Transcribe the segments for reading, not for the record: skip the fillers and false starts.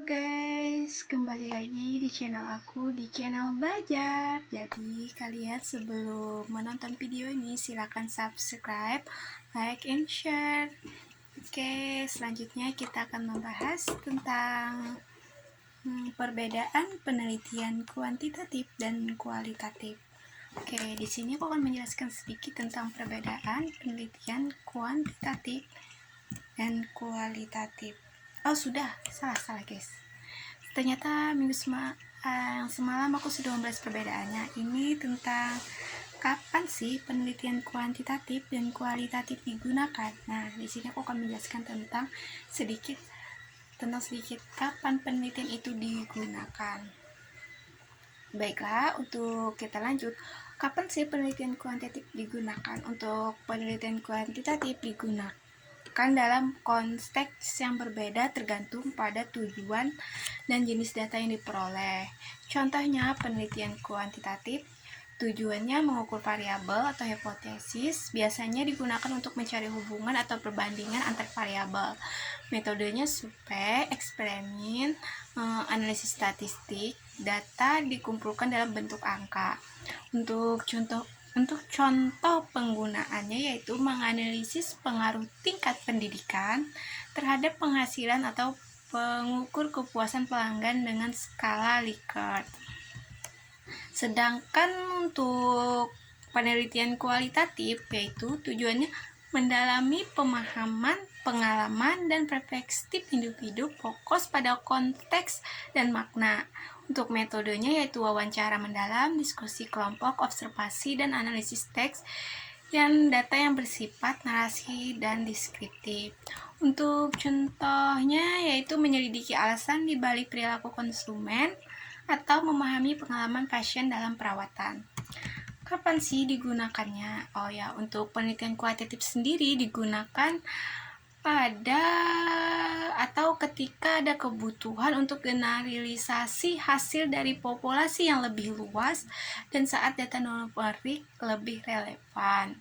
Guys, kembali lagi di channel aku, di channel Belajar. Jadi kalian sebelum menonton video ini silahkan subscribe, like, and share. Oke, selanjutnya kita akan membahas tentang perbedaan penelitian kuantitatif dan kualitatif. Oke, di sini aku akan menjelaskan sedikit tentang perbedaan penelitian kuantitatif dan kualitatif. Oh, sudah, salah guys. Ternyata semalam aku sudah membahas perbedaannya. Ini tentang kapan sih penelitian kuantitatif dan kualitatif digunakan. Nah, di sini aku akan menjelaskan tentang sedikit kapan penelitian itu digunakan. Baiklah, untuk kita lanjut. Kapan sih penelitian kuantitatif digunakan? Untuk penelitian kuantitatif digunakan dalam konteks yang berbeda tergantung pada tujuan dan jenis data yang diperoleh. Contohnya, penelitian kuantitatif tujuannya mengukur variabel atau hipotesis, biasanya digunakan untuk mencari hubungan atau perbandingan antar variabel. Metodenya survei, eksperimen, analisis statistik, data dikumpulkan dalam bentuk angka. Untuk contoh penggunaannya yaitu menganalisis pengaruh tingkat pendidikan terhadap penghasilan atau pengukur kepuasan pelanggan dengan skala Likert. Sedangkan untuk penelitian kualitatif yaitu tujuannya mendalami pemahaman, pengalaman, dan perspektif individu, fokus pada konteks dan makna. Untuk metodenya yaitu wawancara mendalam, diskusi kelompok, observasi, dan analisis teks yang data yang bersifat narasi dan deskriptif. Untuk contohnya yaitu menyelidiki alasan di balik perilaku konsumen atau memahami pengalaman pasien dalam perawatan. Kapan sih digunakannya? Oh ya, untuk penelitian kualitatif sendiri digunakan pada atau ketika ada kebutuhan untuk generalisasi hasil dari populasi yang lebih luas dan saat data numerik lebih relevan.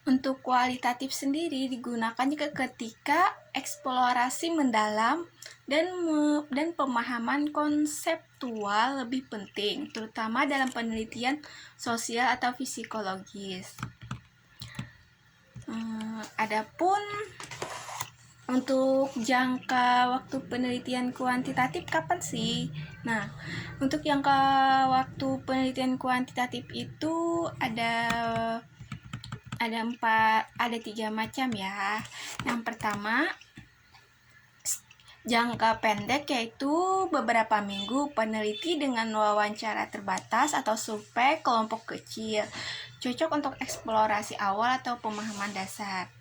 Untuk kualitatif sendiri digunakan juga ketika eksplorasi mendalam dan pemahaman konseptual lebih penting, terutama dalam penelitian sosial atau psikologis. Adapun untuk jangka waktu penelitian kuantitatif kapan sih? Nah, untuk jangka waktu penelitian kuantitatif itu ada 3 macam ya. Yang pertama, jangka pendek yaitu beberapa minggu, peneliti dengan wawancara terbatas atau survei kelompok kecil, cocok untuk eksplorasi awal atau pemahaman dasar.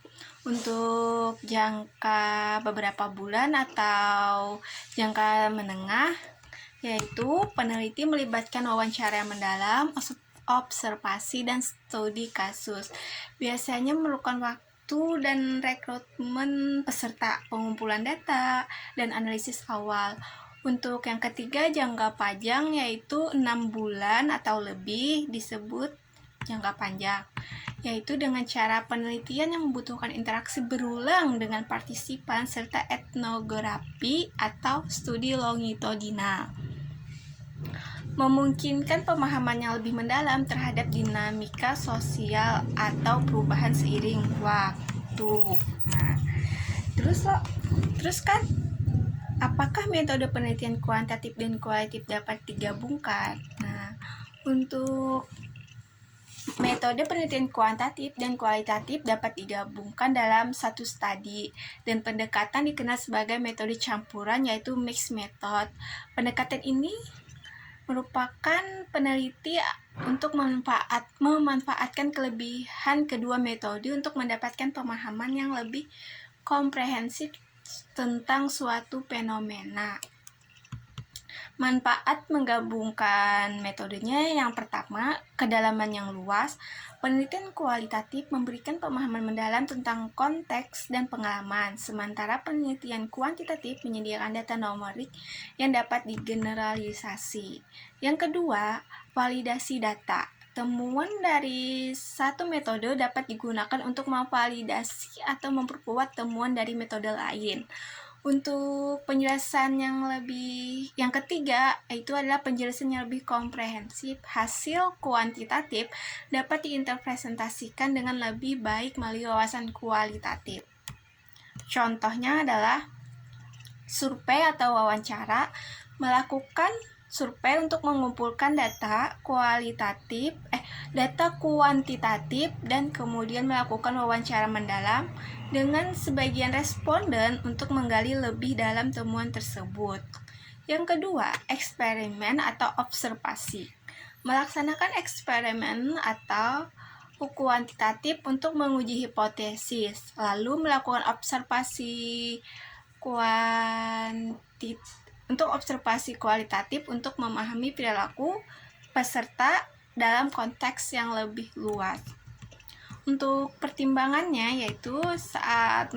Untuk jangka beberapa bulan atau jangka menengah yaitu peneliti melibatkan wawancara yang mendalam, observasi, dan studi kasus. Biasanya memerlukan waktu dan rekrutmen peserta, pengumpulan data, dan analisis awal. Untuk yang ketiga, jangka panjang yaitu 6 bulan atau lebih disebut jangka panjang, yaitu dengan cara penelitian yang membutuhkan interaksi berulang dengan partisipan serta etnografi atau studi longitudinal, memungkinkan pemahaman yang lebih mendalam terhadap dinamika sosial atau perubahan seiring waktu. Nah, terus kan apakah metode penelitian kuantitatif dan kualitatif dapat digabungkan? Nah, untuk metode penelitian kuantitatif dan kualitatif dapat digabungkan dalam satu studi, dan pendekatan dikenal sebagai metode campuran yaitu mixed method. Pendekatan ini merupakan peneliti untuk memanfaatkan kelebihan kedua metode untuk mendapatkan pemahaman yang lebih komprehensif tentang suatu fenomena. Manfaat menggabungkan metodenya yang pertama, kedalaman yang luas. Penelitian kualitatif memberikan pemahaman mendalam tentang konteks dan pengalaman, sementara penelitian kuantitatif menyediakan data numerik yang dapat digeneralisasi. Yang kedua, validasi data. Temuan dari satu metode dapat digunakan untuk memvalidasi atau memperkuat temuan dari metode lain. Untuk penjelasan yang ketiga, itu adalah penjelasan yang lebih komprehensif. Hasil kuantitatif dapat diinterpretasikan dengan lebih baik melalui wawasan kualitatif. Contohnya adalah survei atau wawancara. Melakukan survei untuk mengumpulkan data kuantitatif dan kemudian melakukan wawancara mendalam dengan sebagian responden untuk menggali lebih dalam temuan tersebut. Yang kedua, eksperimen atau observasi. Melaksanakan eksperimen atau kuantitatif untuk menguji hipotesis, lalu melakukan observasi kualitatif untuk memahami perilaku peserta dalam konteks yang lebih luas. Untuk pertimbangannya yaitu saat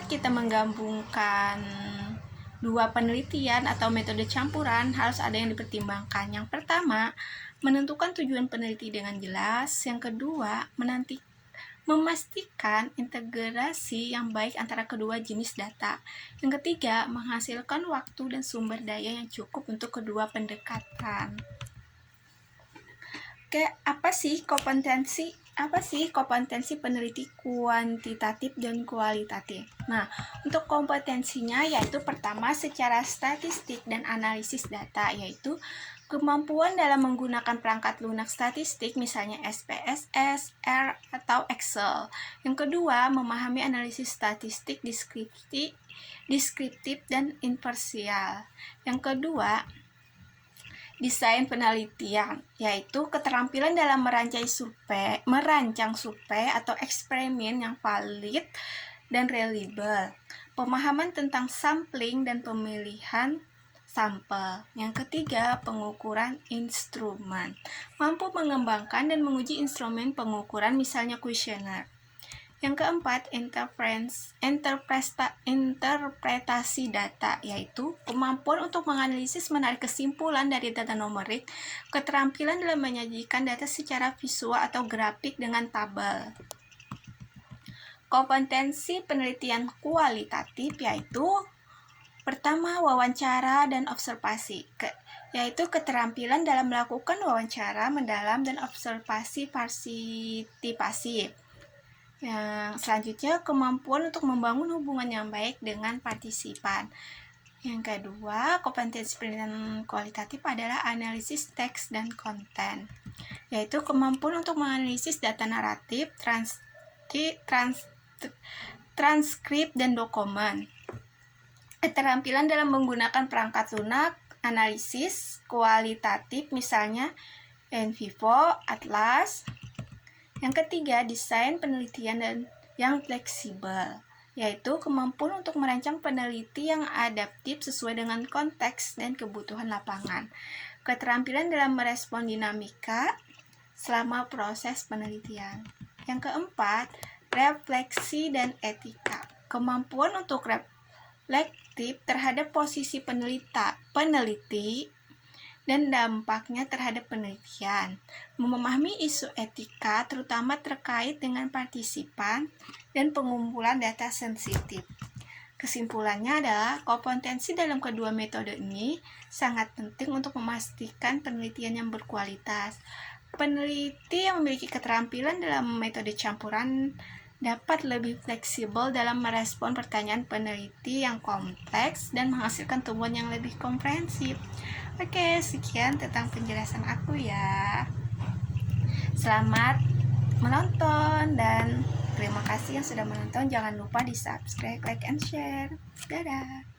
kita menggabungkan dua penelitian atau metode campuran harus ada yang dipertimbangkan. Yang pertama, menentukan tujuan peneliti dengan jelas. Yang kedua, memastikan integrasi yang baik antara kedua jenis data. Yang ketiga, menghasilkan waktu dan sumber daya yang cukup untuk kedua pendekatan. Oke, apa sih kompetensi peneliti kuantitatif dan kualitatif? Nah, untuk kompetensinya yaitu pertama secara statistik dan analisis data, yaitu kemampuan dalam menggunakan perangkat lunak statistik misalnya SPSS, R, atau Excel. Yang kedua, memahami analisis statistik deskriptif dan imparsial. Yang kedua, desain penelitian, yaitu keterampilan dalam merancang survei atau eksperimen yang valid dan reliable. Pemahaman tentang sampling dan pemilihan sampel. Yang ketiga, pengukuran instrumen. Mampu mengembangkan dan menguji instrumen pengukuran misalnya kuesioner. Yang keempat, interpretasi data, yaitu kemampuan untuk menganalisis menarik kesimpulan dari data numerik, keterampilan dalam menyajikan data secara visual atau grafik dengan tabel. Kompetensi penelitian kualitatif yaitu pertama, wawancara dan observasi, yaitu keterampilan dalam melakukan wawancara mendalam dan observasi partisipatif. Yang selanjutnya, kemampuan untuk membangun hubungan yang baik dengan partisipan. Yang kedua, kompetensi penelitian kualitatif adalah analisis teks dan konten, yaitu kemampuan untuk menganalisis data naratif, transkrip, dan dokumen. Keterampilan dalam menggunakan perangkat lunak, analisis kualitatif misalnya NVivo, Atlas. Yang ketiga, desain penelitian yang fleksibel, yaitu kemampuan untuk merancang peneliti yang adaptif sesuai dengan konteks dan kebutuhan lapangan. Keterampilan dalam merespon dinamika selama proses penelitian. Yang keempat, refleksi dan etika. Kemampuan untuk reflektif terhadap posisi peneliti dan dampaknya terhadap penelitian, memahami isu etika terutama terkait dengan partisipan dan pengumpulan data sensitif. Kesimpulannya adalah kompetensi dalam kedua metode ini sangat penting untuk memastikan penelitian yang berkualitas. Peneliti yang memiliki keterampilan dalam metode campuran dapat lebih fleksibel dalam merespon pertanyaan peneliti yang kompleks dan menghasilkan temuan yang lebih komprehensif. Oke, sekian tentang penjelasan aku ya. Selamat menonton dan terima kasih yang sudah menonton. Jangan lupa di subscribe, like, and share. Dadah.